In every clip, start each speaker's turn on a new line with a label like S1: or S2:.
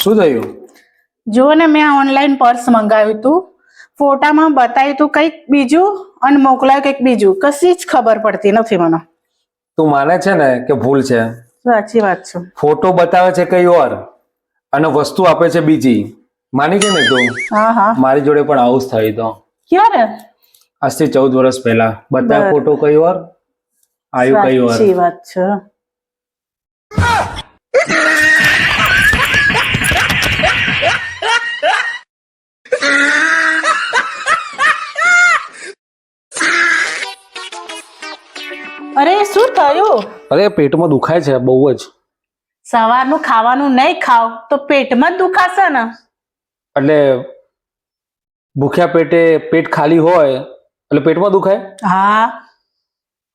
S1: શું થયું?
S2: જો ને મેં ઓનલાઈન પર્સ મંગાવ્યું હતું, ફોટામાં બતાવ્યું હતું કંઈક બીજું અને મોકલાયું કંઈક બીજું, કશી જ ખબર પડતી નથી મને.
S1: તું માને છે ને કે ભૂલ છે?
S2: સાચી વાત છે.
S1: ફોટો બતાવે છે કઈ ઓર અને વસ્તુ આપે છે બીજી. માની ગઈ ને તું?
S2: હા હા.
S1: મારી જોડે પણ આવું જ થયું તો.
S2: ક્યારે?
S1: આજથી 14 વર્ષ પહેલા. બતાવ ફોટો કઈ ઓર, આવ્યું કઈ ઓર.
S2: સાચી વાત છે. અરે શું થયું?
S1: અરે પેટમાં દુખાય છે બહુ જ.
S2: સવારનું ખાવાનું નહીં ખાવ તો પેટમાં જ દુખાશે ને.
S1: એટલે ભૂખ્યા પેટે પેટ ખાલી હોય એટલે પેટમાં દુખાય?
S2: હા.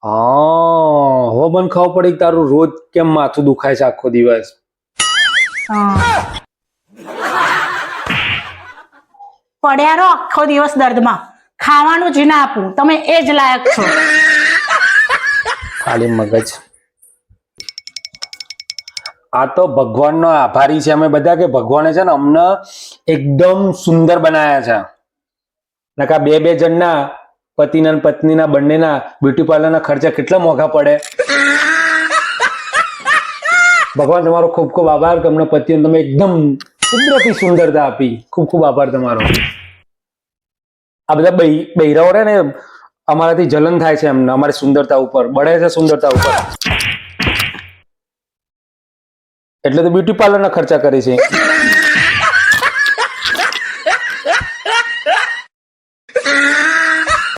S1: હા, હવે મને ખબર પડી કે તારું રોજ કેમ માથું દુખાય છે આખો દિવસ.
S2: પડ્યા રહો આખો દિવસ દર્દમાં, ખાવાનું જ ના આપું, તમે એ જ લાયક છો.
S1: ખાલી મગજ. આ તો ભગવાનનો આભારી છે અમે બધા કે ભગવાને છે ને અમને એકદમ સુંદર બનાયા છે. નકા બે જણના પતિના પત્નીના બંનેના બ્યુટી પાર્લરના ખર્ચા કેટલા મોંઘા પડે. ભગવાન તમારો ખૂબ ખૂબ આભાર કે અમને પતિને તમે એકદમ કુદરતી સુંદરતા આપી. ખૂબ ખૂબ આભાર તમારો. આ બધા બૈરાઓ રહે ને અમારાથી જલન થાય છે એમને, અમારી સુંદરતા ઉપર બળે છે સુંદરતા ઉપર, એટલે તો બ્યુટી પાર્લરના ખર્ચા કરે છે.